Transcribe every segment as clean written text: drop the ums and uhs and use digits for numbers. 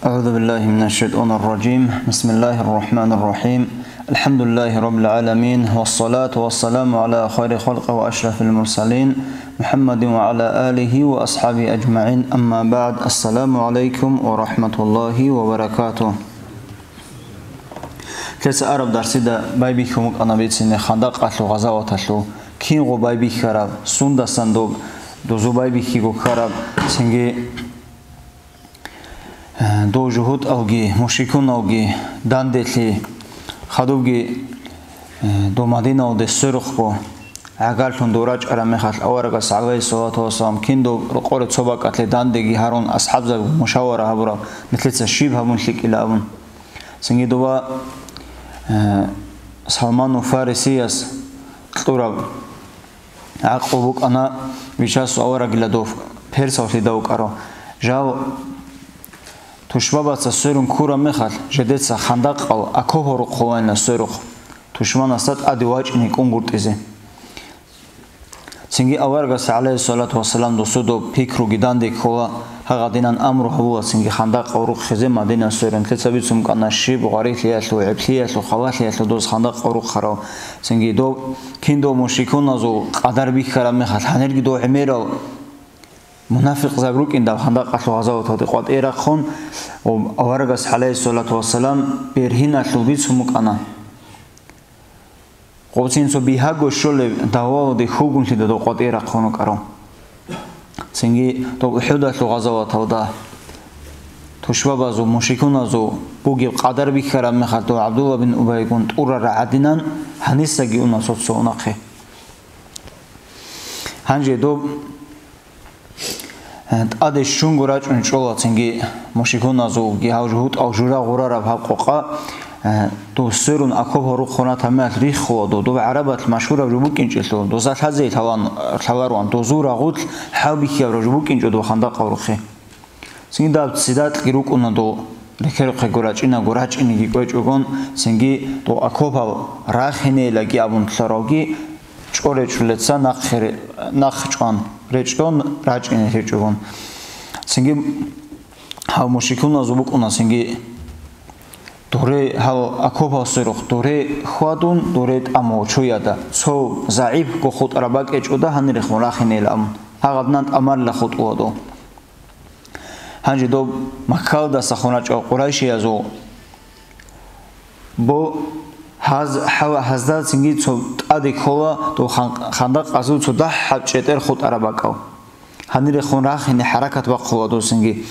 أعوذ بالله من الشيطان الرجيم بسم الله الرحمن الرحيم الحمد لله رب العالمين والصلاة والسلام على خير خلق وأشرف المرسلين محمد وعلى آله وأصحابه أجمعين أما بعد السلام عليكم ورحمة الله وبركاته كيس أرب درسيدا بايبيكم أنا بيتسني خندق أتلو غزاوة أتلو كين غو بايبيك خراب سوندا صندوق دوزو بايبيكي غو خراب سنجي دو جهود اوگی مشرکون اوگی داندلی خدوگی دو مدینه و دسترخ کو اگر تون دوراج ارمخال اورگا سعوی صلوات و سلام کیندو قول صباقت داندگی هرون اصحاب ز مشاوره هبرا مثل شیب همون شکل اون سنگی دو سلمان و فارسی اس طورا عقبوک انا ویچاس اورگلا دو پرسوتی دو کارو جاو تشبابات سرون كورا مخال جديد خندق أو أكوهر قوانين سرخ تشمان استاد أدواج إنك أنقرتزه سنجي أورغس عليه الصلاة والسلام دوسودو بيكرو جدان ديك هو هغادينان أمره هو سنجي خندق أو رخ خزم مدينة سرون تسبيتهم كأن الشيب وغريث لياتلو عبلياتلو خوات لياتلو دوز خندق أو رخ خرا سنجي دو كيندو مشركون نزو قدر بيكرا مخال هنرجي دو عميرو منافق زبروك إن ده خندق أتلو غزاوة تقوات إيراقون وأورغس عليه الصلاة والسلام بيرهين أتلو بيتسمك أنا قوتين سو بيهاقو الشول دواو دي خوغون لده دو قوات إيراقونو كارو سنجي دو أحد أتلو غزاوة تودا تشوابازو مشركونازو بوغي قدر بيكرا مخال دو عبدالله بن أبايقون تورا رعادينان هنساقي أنا صوت سوناقي هنجي دو أدش شونغراج أنشولا تنجي مشيكونا زو جهاجهود أو جرا غرارة بحقوقا دو سرون أكوب هروق خنا تمام ريخ دو عربة المشهورة رجوبك إنجلو دو زات هذي ثوان دو زورا غوت حابي كي رجوبك إنجلو دو خندق أوروخي سنجي داب سيدات كيروك أنا دو ركيروك غراج إنا غراج إني جيكوج أقول سنجي دو أكوب راخني لقي أبون تلاراجي شورج لتسا نخجان رجون راجين رجون سنجي هاو مشركون زبوك أنا سنجي دوره هاو أكوبا سرخ دوره خوادون دوره أمو شويدا سو ضعيف كو خود أرباك إجودا هنرخ مراخني لأم هاغدنان أمر لخود وادو هنجي دو مكال دا سخوناج أو قريشي يزو بو هزداد سنگی تو ادیک خولا تو خندق ازو تو ده حب چتر خود عرباکاو هنری خونراخ این حرکت با خولا دو سنگی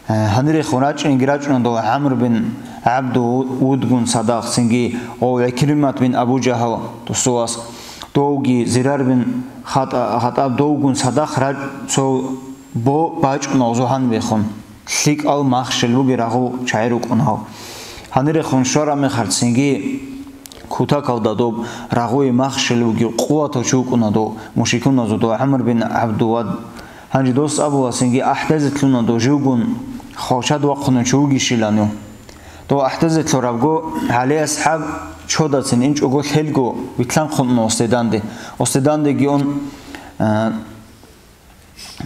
هنری خونراج انگراج دو عمرو بن عبد ودگون صداق سنگی او عکرمت بن ابو جهل تو سواس دوگی زرار بن خطاب دوگون صداق راج تو بو باج نوزوهان بخون لیک ال مخشلو گراغو چایرو کناو هنری خونشورا میخرد سنگی کوتا کودادو راغوی مخشلوگی قوت چوکونادو مشیکونادو دو عمر بن عبدود هنج دوست ابو سنگی احتزتلونا دو جوگون خوشد وقنا چوگی شیلانو دو احتزتلو رابگو علی اصحاب چوداتن اینچ اوگو خلگو ویتلان خون استدانده گیون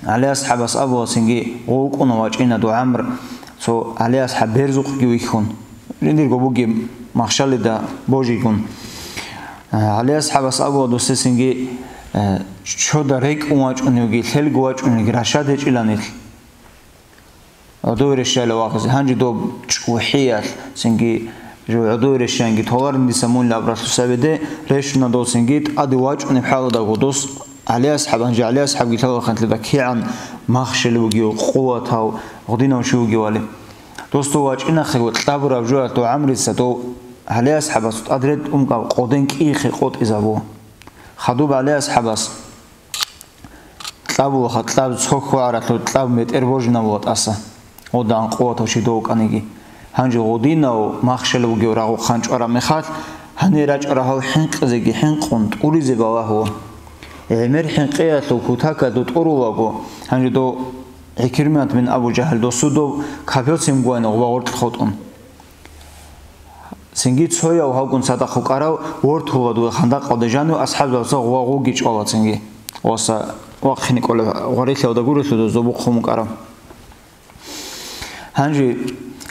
علی اصحاب اس ابو سنگی اوگون واجینا دو عمر سو علی اصحاب برزوق گیویخون رندیر گوبوگی مخشل دا بوجي كون عليه أصحاب أصحابه دوست سنجي شو دريك أمواج أنيوجي خل جواج أنيوجي رشاد هيج إلانيل عدو رشال واقع هنجي دو وحيال سنجي جو عدو رشانجي تهار نسمون لابرات السبده رشنا دو سنجي أدواج أني بحاول دا قدوس عليه أصحاب هنجي عليه أصحاب جيتها خنت لذا كيعن مخشل وجي وقوة هاو غدينا وشو جوالي دوستو واج إنا خيوت تابر أبجوا تو عمري ستو عليه أصحابس أدريد قا قودنك إيخي قود إزابو خدوب عليه أصحابس تلابو خطلاب تسخوخو عراتلو تلاب ميت إربوجنا وات أسا ودان قوة وشيدوك أنيجي هنجي غودينا ومخشل وجيو راغو خانج أرا مخال هني راج أراهو حنق زيجي حنقون تقولي زباوه هو عمر حنقياتلو كوتاكا دو تقولو واغو هنجي دو عكرمت من أبو جهل دو سودو كابيل سيمغوين وغورت الخوتون سنجي تسويا وهاكون صدقو كاراو ورت هو دو خندق قدجانو أصحاب دوسا غواغو جيج أولا سنجي واسا واقخيني كولا غوريت لو دا غوريت لو دو زبوق خمو كاراو هنجي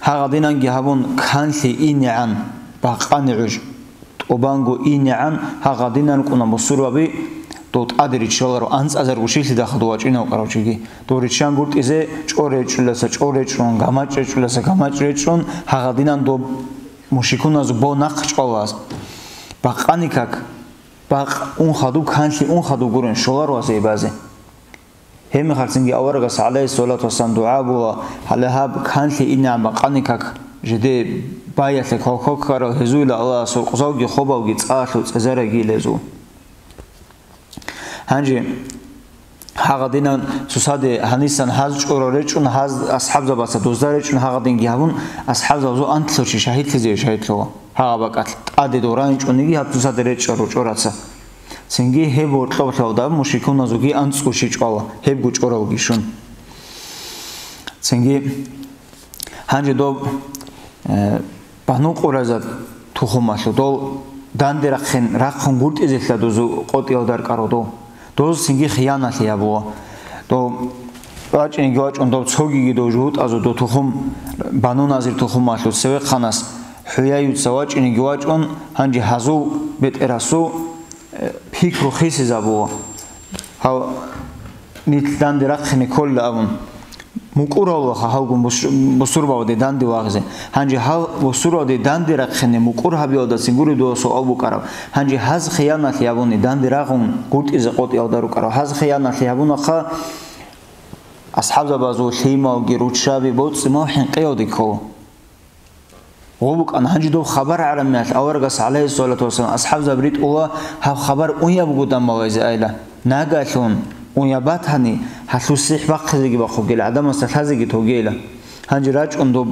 ჰაღადინან გიჰაბუნ ქანლი ინიან ბაყანი ჟ ობანგო ინიან ჰაღადინან კუნა მოსურვაბი დოთ ადრიჩ შოლარო ანწაზერგუში დახდოა ჭინა უკარავჩიგი დორიჩან გურტიზე ჭორეჭლასა ჭორეჭრონ გამაჭრეჭლასა გამაჭრეჭრონ ჰაღადინან დო მუშიკუნაზ ბონახ ჭოლას ბაყანიკაკ ბაყ უნხადუ ქანლი უნხადუ გურენ შოლაროაზე იბაზე ჰემი ხარცინგი ავარგას ალაის სოლათ ვასან დუაბულა ჰალაჰაბ ქანლი ინამ ბაყანიკაკ ჟედე ბაიათე ქოქოქარო ჰეზუილა ალა სო ყზავგი ხობავგი წაართო წეზარაგი ლეზუ ჰანჯი ჰაღადინან სუსადე ჰანისან ჰაზ ჭორორეჭუნ ჰაზ ასჰაბზაბასა დოზდარეჭუნ ჰაღადინ გიავუნ ასჰაბზაბზო ანთლოჩი შაჰიდლეზე შაჰიდლოა ჰაღაბაკათ ტადე დორანჭუნიგი ჰაბზუსადე რეჭორო ჭორაცა სინგი ჰებორტლოვდა მუშიკუნაზუგი ანწყუში ჭვალა ჰებგუ ჭორავგი შუნ სინგი ჰანჯი დო ბანუ ყურაზად თუხუმაშო დო დანდერახენ რახონ გურტიზელა დოზუ ყოტიოდარ კაროდო დოზ სინგი ხიანალია ბოა დო ვაჭინი გვაჭონ დო ცოგიგი დო ჟუტაზო დო თუხუმ ბანუნაზირ თუხუმაშო სევე ხანას ჰუიაიუცა ვაჭინი გვაჭონ ჰანჯი ჰაზუ ბეტერასუ ფიქრო ხისიზაბოა ჰა ნით დანდერახენი ქოლავუნ მუკურავლა ხაჰალგუ მოსურბავდე დანდი ვაღზე ჰანჯი ჰა მოსურბავდე დანდი რახენე მუკურჰაბიოდა სიგური დოსო ალბუკარავ ჰანჯი ჰაზ ხიანალი აბუნი დანდი რაღუნ გურტიზე ყოტი ავდარუკარავ ჰაზ ხიანალი აბუნა ხა ასჰაბზაბაზო შეიმავგი რუჩავი ბოც მოჰენ ყიოდი ქო ობუკან ჰანჯი დო ხაბარ არამიალ ავარგას ალაის სოლათ ვასალამ ასჰაბზაბრით ულა ჰა ხაბარ უნიაბგუ დამავაზე აილა ნაგალუნ უნიაბათანი ჰასუსიხ ვახზიგი ვახოგელა ადამასა ხაზიგი თოგელა ჰანჯი რაჭუნდო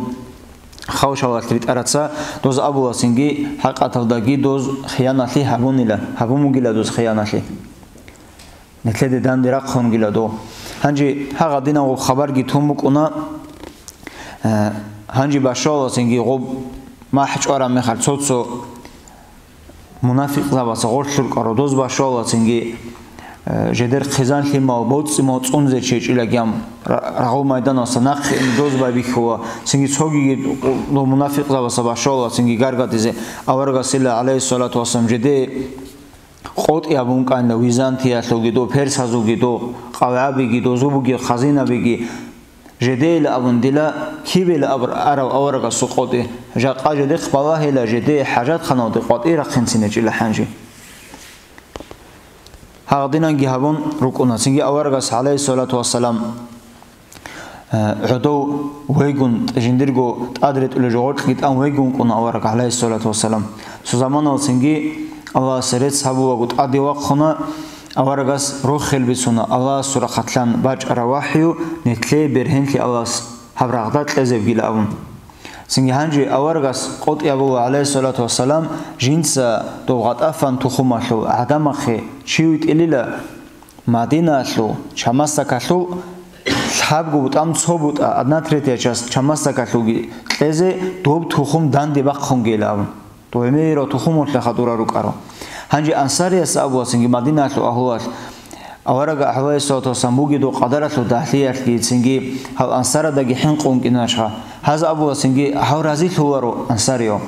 ხავშავათ ვიტარაცა დოზ აბულასინგი ჰაყათავდაგი დოზ ხიანალი ჰაბუნილა ჰაბუმუგილა დოზ ხიანალი ნეთლედე დანდი რაყონგილა დო ჰანჯი ჰაღადინა ო ხაბარგი თუმუკუნა ჰანჯი ბაშოლასინგი ღო მაჰჭარა მეხარ ცოცო მუნაფიყ ზაბასა ღორთლურ ყარო დოზ ბაშოლასინგი ჟედერ ხეზანლი მალბოც მოწუნზე შეჭილაგამ რაღაცა მაიდანოსა ნახე დოზბა ვიხოა სინგი ცოგი ნო მუნაფიყ ზაბასა ბაშოლა სინგი გარგადიზე ავარგასილა ალაის სოლათ ვასამ ჟედე ყოტი აბუნკანა ვიზანთია ლოგი დო ფერსაზუგი დო ყავაბიგი დო ზუბუგი ხაზინაბიგი ჟედელ აბუნდილა ქიბელ არა ავარგასო ყოტი ჟაყა ჟედე ხბალაჰელა ჟედე ჰაჯათ ხანოდე ყოტი რახენცინე ჭილა ჰანჯი ჰაღადინან გიჰაბონ რუკუნა სინგი ავარგას ალაის სოლათ ვასალამ ოდო ვეგუნ ჟინდირგო ტადრეტულე ჟორტი ტან ვეგუნ კუნა ავარგა ალაის სოლათ ვასალამ სუზამანო სინგი ალა სერეთ საბუაგუ ტადი ვახონა ავარგას როხელბიცუნა ალა სურა ხათლან ბაჭარა ვაჰიუ ნეთლე ბერჰენლი ალას ჰაბრაღდა ტლეზევგილავუნ სინგი ჰანჯი ავარგას ყოტი აბულა ალაის სოლათ ვასალამ ჟინცა დო ღატაფან თუხუმაშო ადამახე ჩივიტილილა მადინაშო ჩამასაკაშო ლაბგუ ტამ ცობუტა ადნათრეთიაჩას ჩამასაკაშოგი ტლეზე დობ თუხუმ დანდი ბახონგელავ დო ემერო თუხუმოთლა ხატურა რუკარო ჰანჯი ანსარიას აბულა სინგი მადინაშო აჰუაშ ავარაგა აჰუაშ სოთოსა მუგი დო ყადარაშო დაჰლიარკი სინგი ანსარადაგი ჰენყუნკინაშა ჰაზ აბულა სინგი ჰავრაზი თულარო ანსარიო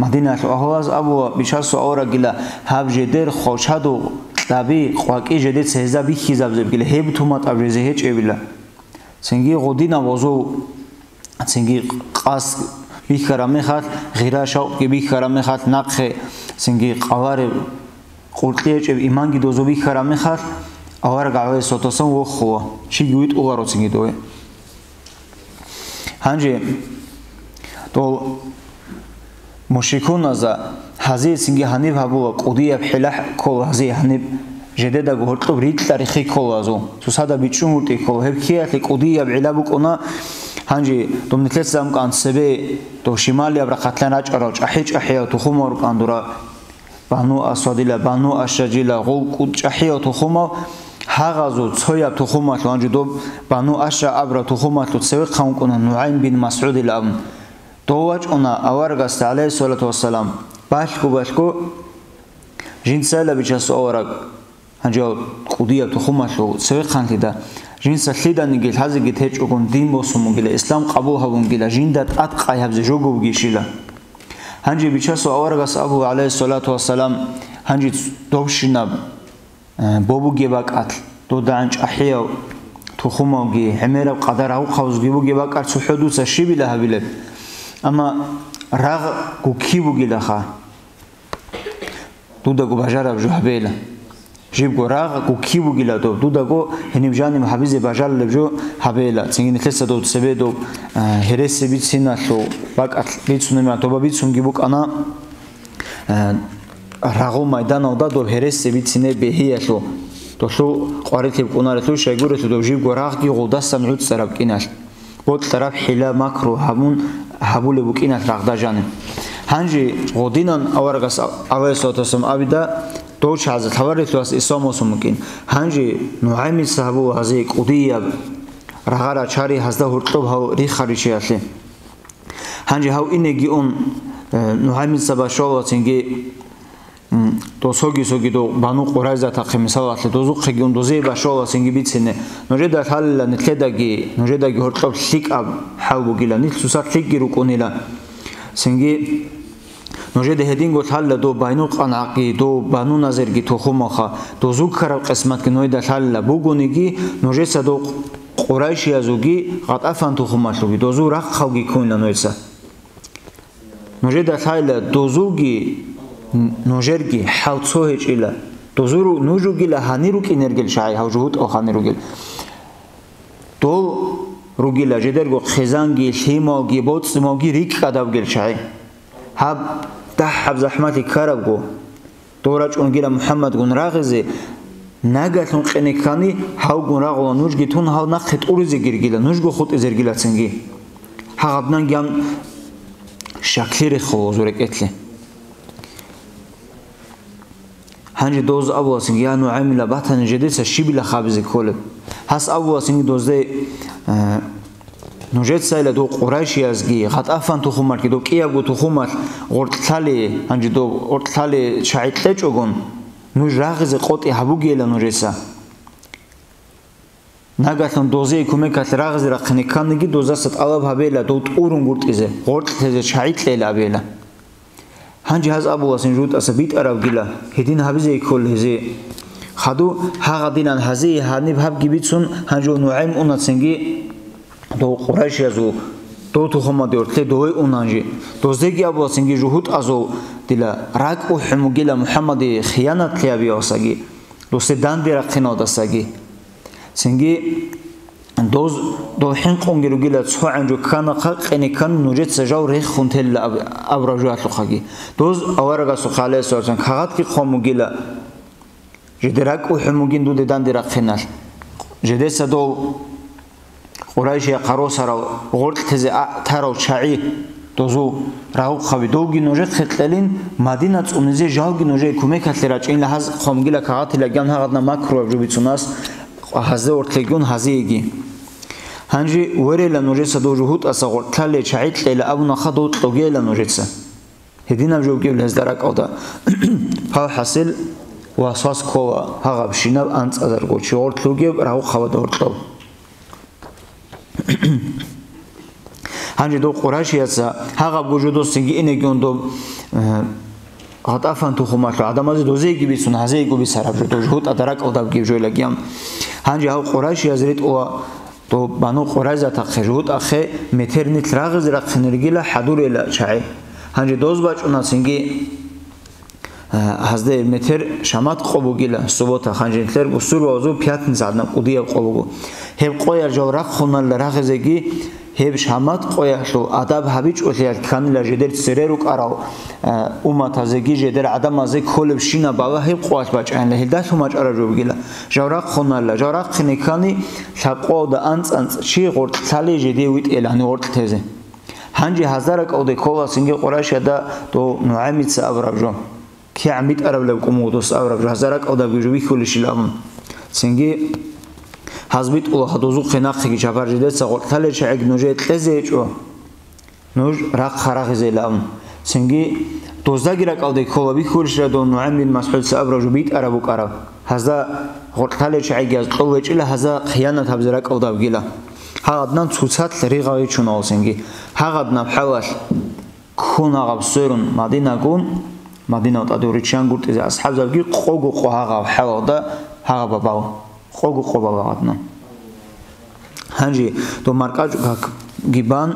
მადინაშო აჰუაშ აბულა ბიჩასო ავრაგილა ჰაბჟედერ ხოჩადო დაბი ყვაკი ჟედე ცეზაბი ხიზაბზებგილე ჰებთუმატა ჟეზე ჰეჭევილა სინგი ღოდინა ვოზო სინგი ყას ვიხარა მეხათ ღირაშო კი ვიხარა მეხათ ნახე სინგი ყავარე ყურტლიეჭე იმანგი დოზო ვიხარა მეხათ ავარაგა სოთოსან ვოხოა შიგივით უარო სინგი დოე ჰანჯი დო მუშიკუნაზა ჰაზი სინგი ჰანი ბაბუა ყუდია ფელა ქოლ ჰაზი ჰანი ჟედედა გორტო რიტლარი ხი ქოლაზო სუსადა ბიჭუმუტი ქოლ ჰებქიათი ყუდია ბილაბუ ყონა ჰანჯი დომნეთლეს სამკანცებე დო შიმალი აბრა ხათლან აჭარო ჭაჰი ჭაჰია თუ ხუმორ კანდურა ბანუ ასვადილა ბანუ აშაჯილა ღულ კუჭაჰია თუ ხუმა ჰაღაზო ცოია თუ ხუმა ჰანჯი დო ბანუ აშა აბრა თუ ხუმა თუ ცევე ხანკონა ნუაიმ ბინ მასუდილა დოვაჭონა ავარგას ალაის სოლათ ვასალამ ბაშკუ ჟინცალა ბიჩასო ავარაგ ჰანჯი ყუდია თუ ხუმაშო ცევე ხანთი და жинса лидани гил хазиги течугун дин босумун гила ислам қабул хабун гила жиндат ат қайхабзе жогу гишила ханжи бичасу аваргас абу алейхи салату вассалам ханжи довшина бобу гебакат доданч ахия тухумоги хемера qadarau qavzgibu gebakar suhudusa shibila habile ama rag gukibu gilaha dudago bajarab juhabela jibgo rag gukibu gilado dudago henibjani habize bajar lebjo habela tsingin tlesa do sebedo herese bitsinalo bakat bitsunema toba bitsungibu kana rago maydanoda do herese bitsine behiyalo تلو قارئ كونار تلو شيء تلو جيب قراق يقول دستم عود سرب كينال بود طرف حلا مكرو همون حبول بكينال رغدا جانم هنجي غودينان أورغاس أول صوتهم أبدا توش هذا ثورة تواس إساموس ممكن هنجي نوعي صاحبو هذي قضية رغارا شاري هذا هرطب هاو ريخاري شيء هنجي هاو إنجي نوعي صاحب شغلة تنجي то соги до бану қурайза тақимисалатле дозу қигун дозе башола синги бицене ножеда халла нетледаги ножедаги хортоб ликаб хавбугила нит сусат ликгиру конила синги ножеда хединго халла до байну қанақи до бану назерги тухумаха дозу караб қисматки нойда халла бугуниги ножеса до қурайши азуги қатафан тухуматлуги дозу рақ хавги конила нойса ножеда халла дозуги نوجرگی حالتوه چیله دوزورو نوجوگیله هنی رو کی نرگل شای هاوجود آخانی روگل دو روگیله جدرگو خزانگی شیماگی بودسماگی ریک کداب گل شای هب ده حب زحمتی کرب گو دورج اونگیله محمد گون راغزی نگاتون قنیکانی هاو گون راغلا نوجگی تون هاو نخت اوریزی گرگیله نوجگو خود ازرگیله سنگی هاقبنان گم شکلی خو زورک اتلی هنجي دوز أبوه سنجي أنو عمل باتن جديد شبيل خابز كله هس أبوه سنجي دوز ده نوجد سائل دو قريشي أزجي خد أفن تخمر كدو كي أبو تخمر قرط ثالي هنجي دو قرط ثالي شعيد لجوجون نوج راغز قطع حبوجي لنوجسا نقطن دوزه كوميكات راغز رقني كان نجي دوزة ست ألب هبيلا دوت أورون قرط إذا قرط هذا شعيد ليلا بيلا هنجي هذا أبو واسين جود أسبيت أراب جلا هدين هبزي كل هذي خدو هغدينان هذي هنيب هب جبيتسون هنجو نوعين أنات سنجي دو قريش يزو دو تخم دورتلي دوي أنانجي دوزدي أبو واسين جهود أزو دلا راك وحمو جلا محمد خيانة ليابي أساجي دوستدان دي رقينا دساجي سنجي دوز دو حين قنجرو جلا تسوى عنجو كان قني كان نوجد سجاو ريخ خنتل أبرجوات لخاجي دوز أورجا سخالة سورسن خاطر كي خمو جلا جدراك وحموجين دو دان درق فينال جدسة دو قريش يا قروس راو غورت تزي تراو شاعي دوزو راو خبي دوجي نوجد خطلين مدينة أمنزي جاوجي نوجد كوميك هتلراج إن لهز خم جلا كعات لجان هذا ماكرو جوبيتسوناس هذا ورتلجون هذيجي هنجي وريلا نوجسا دو جهود أساقور تالي شعيد ليلا أبو نخدو تلوغيلا نوجسا هدينا بجوبكي بلهزدارك أودا هاو حاصل واساس كوا هاغا بشيناب أنت أدرقو چيور تلوغي راو خوا دور تلو هنجي دو قراش يسا هاغا بوجودو سنگي إنگيون دو غطافان تو خماشو عدمازي دوزيگي بيسون هزيگو بيسارب جو دو جهود أدرق أودا بگيب جوي لگيام هنجي هاو قراش يزريت أوا تو بانو قرازة تخجود أخي مترنت راغز رقنرجيلا حضور إلى شعي هنجي دوز باج أنا سنجي هزده متر شمات قبوجيلا صبوتا هنجي نتلر بسور وازو بياتن زادنا قدية قبوجو هب قوير جو رق خونال لراغزگي هب شمات قوير شو أدب هبيج أثير كان لجدر سريروك أراو أمة هزگي جدر عدم هزگ كل بشينا باوا هب قوات باج عن لهدات هم أج أراجو بجيلا جو رق خونال جو رق خنيكاني شقوا دا أنت شيء قرط ثالي جدي ويت إلهني قرط تزه هنجي هزارك أو دكوا سنجي قراش هذا تو نوعميت سأبرجو كي عميت أرب لكم ودوس أبرجو هزارك أو دبيجو بيكل شيء لامن سنجي هزبيت الله هدوزو خناق خي جبر جدي سقط ثالي شيء نوجي تزيجو نوج رق خرق زيلام سنجي دوزداگيرك أو دكوا بيكل شيء دو نوعميت مسحول سأبرجو بيت أربوك أرب هذا غورتاله چایگی از قوچیل هزا خیانت هبزرک او داوگیلا هادنان цуцат ригави чуналсинги хагадна бхавал кун агаб сөрүн мадина гун мадина тадуричан гуртиз асхабзавги қогу қогага бхавада хагaba бау қогу қобагадна ханжи то маркачу как гибан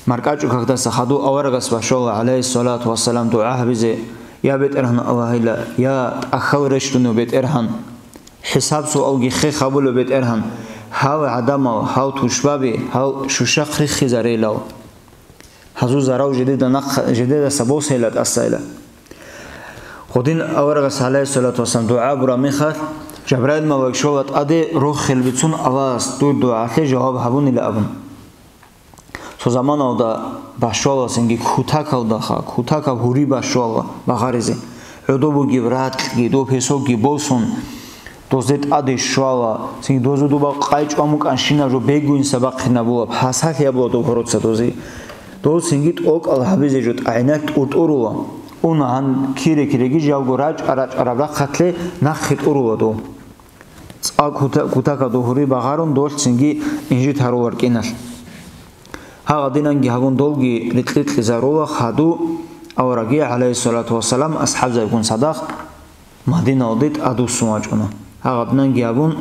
маркачу когда сахаду аваргас башола алейхи салату вассалам дуа бизе я бет эрхан аллахила я ахаврештуну бет эрхан حساب سوال گی خی خبول بید ارهان هاو عدم هاو توشبابی هاو شوشق خی خزاری لاو هزو زراو جدید سبوس هیلت اسایله خودین اورگا صلی الله و سلم دعا برا میخواد جبرائیل ما وکشولت اده روح خلبتون آواز دو دعا خی جواب هبون الی ابون تو زمان اودا باشولا سنگی کوتاکاو داخا کوتاکا هوری باشولا بغاریزی عدو بو گیبرات گیدو پیسو گیبوسون دوزت آدی شوالا سینگ دوزو دوبا قایچ آموک انشینا جو بگوین سبق نبولا پاسخ یا بولا دو خورد سدوزی دو سینگیت اوک الحبیزی جود عینک ارد اورولا اون هن کیرگی جاو راج عربا قتل نخیت اورولا دو آگ کوتاکا دو هوری بغارون دوست سینگی اینجی تارو ورکینل ها دینانگی هگون دولگی لیتلیت زارولا خادو اورگی علیه الصلاة والسلام اصحاب زایگون صداق مدینه اودید ادو سوماجونا هاغدنان گیابون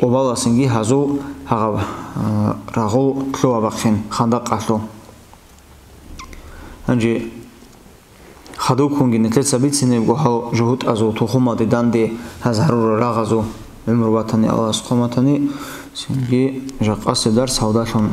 اوبالا سنگی هزو هاغ راغو تلو ابخین خندق قتلو انجی خدو کنگی نتلت سبیت سینیم گو ها جهود ازو توخوما دیدن دی هزارو راغ ازو مرواتانی الله اسقومتانی سنگی جاق اصل در سودا شون